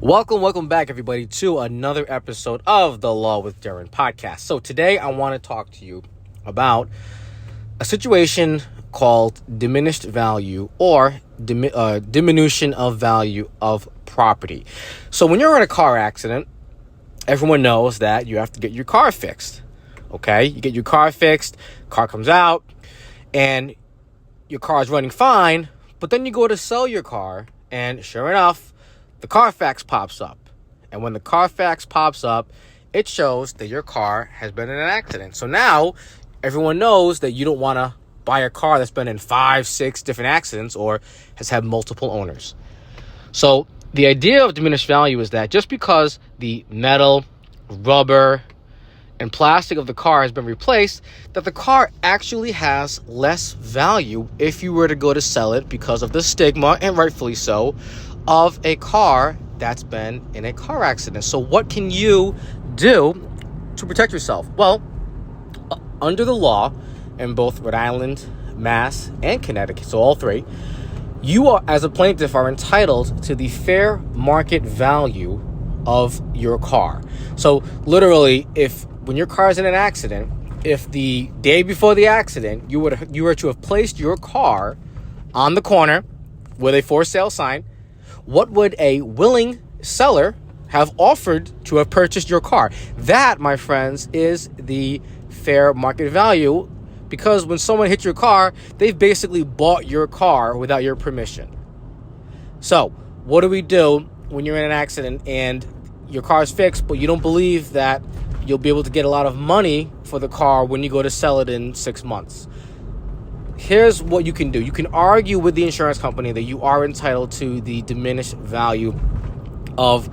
Welcome back, everybody, to another episode of the Law with Darren podcast. So today I want to talk to you about a situation called diminished value or diminution of value of property. So when you're in a car accident, everyone knows that you have to get your car fixed. Okay, you get your car fixed, car comes out, and your car is running fine, but then you go to sell your car, and sure enough, the Carfax pops up. And when the Carfax pops up, it shows that your car has been in an accident. So now everyone knows that you don't want to buy a car that's been in 5-6 different accidents or has had multiple owners. So the idea of diminished value is that just because the metal, rubber, and plastic of the car has been replaced, that the car actually has less value if you were to go to sell it because of the stigma, and rightfully so, of a car that's been in a car accident. So what can you do to protect yourself? Well, under the law in both Rhode Island, Mass, and Connecticut, so all three, you are, as a plaintiff, are entitled to the fair market value of your car. So literally, when your car is in an accident, if the day before the accident you were to have placed your car on the corner with a for sale sign, what would a willing seller have offered to have purchased your car? That, my friends, is the fair market value, because when someone hits your car, they've basically bought your car without your permission. So what do we do when you're in an accident and your car is fixed, but you don't believe that you'll be able to get a lot of money for the car when you go to sell it in 6 months? Here's what you can do. You can argue with the insurance company that you are entitled to the diminished value of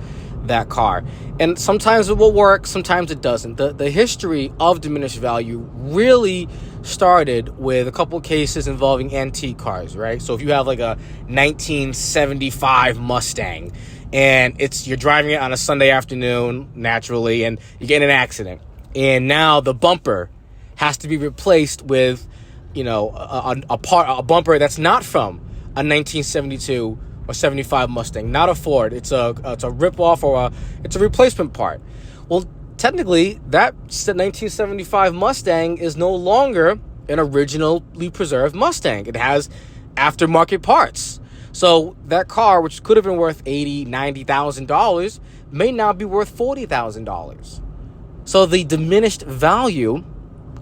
that car. And sometimes it will work, sometimes it doesn't. The history of diminished value really started with a couple of cases involving antique cars, right? So if you have like a 1975 Mustang and you're driving it on a Sunday afternoon, naturally, and you get in an accident, and now the bumper has to be replaced with a bumper that's not from a 1972 or 75 Mustang, not a Ford. It's a rip-off, or it's a replacement part. Well, technically, that 1975 Mustang is no longer an originally preserved Mustang. It has aftermarket parts. So that car, which could have been worth $80,000, $90,000, may now be worth $40,000. So the diminished value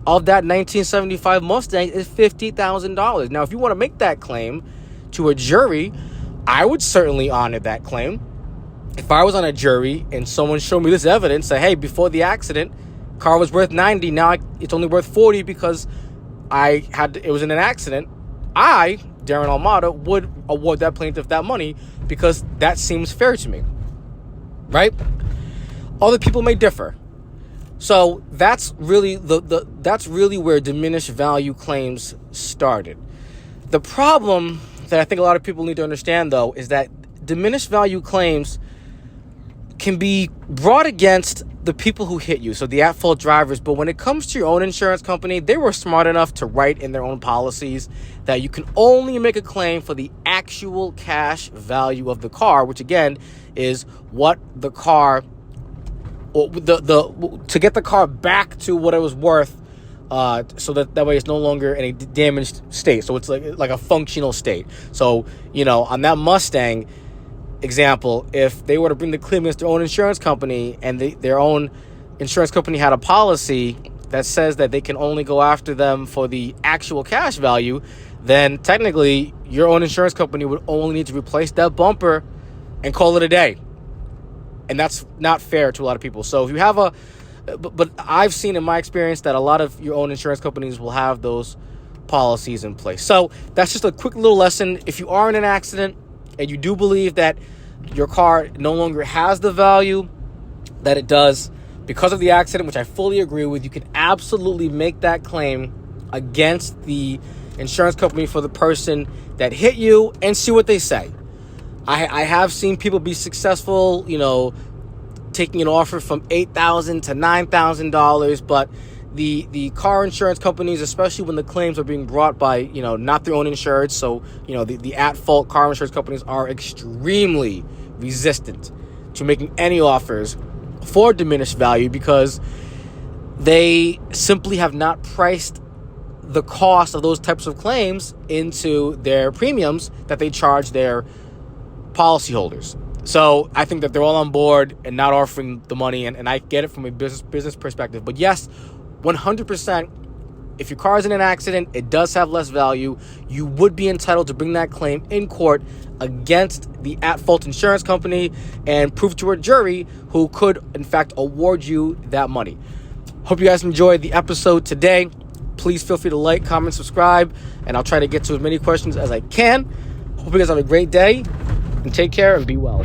of that 1975 Mustang is $50,000. Now, if you want to make that claim to a jury, I would certainly honor that claim. If I was on a jury and someone showed me this evidence, say, hey, before the accident, car was worth 90, now it's only worth 40 because it was in an accident, I, Darren Almada, would award that plaintiff that money because that seems fair to me, right? Other people may differ. So that's really that's really where diminished value claims started. The problem that I think a lot of people need to understand, though, is that diminished value claims can be brought against the people who hit you, so the at-fault drivers. But when it comes to your own insurance company, they were smart enough to write in their own policies that you can only make a claim for the actual cash value of the car, which again is what the car, or to get the car back to what it was worth, so that way it's no longer in a damaged state. So it's like a functional state. So, on that Mustang example, if they were to bring the claim against their own insurance company, and their own insurance company had a policy that says that they can only go after them for the actual cash value, then technically your own insurance company would only need to replace that bumper and call it a day. And that's not fair to a lot of people. So if you have but I've seen in my experience that a lot of your own insurance companies will have those policies in place. So that's just a quick little lesson. If you are in an accident and you do believe that your car no longer has the value that it does because of the accident, which I fully agree with, you can absolutely make that claim against the insurance company for the person that hit you and see what they say. I have seen people be successful, taking an offer from $8,000 to $9,000, but the car insurance companies, especially when the claims are being brought by, not their own insureds, so, the at-fault car insurance companies are extremely resistant to making any offers for diminished value because they simply have not priced the cost of those types of claims into their premiums that they charge their policyholders. So I think that they're all on board and not offering the money, and I get it from a business perspective. But yes, 100%, if your car is in an accident, it does have less value. You would be entitled to bring that claim in court against the at-fault insurance company and prove to a jury who could, in fact, award you that money. Hope you guys enjoyed the episode today. Please feel free to like, comment, subscribe, and I'll try to get to as many questions as I can. Hope you guys have a great day, and take care and be well.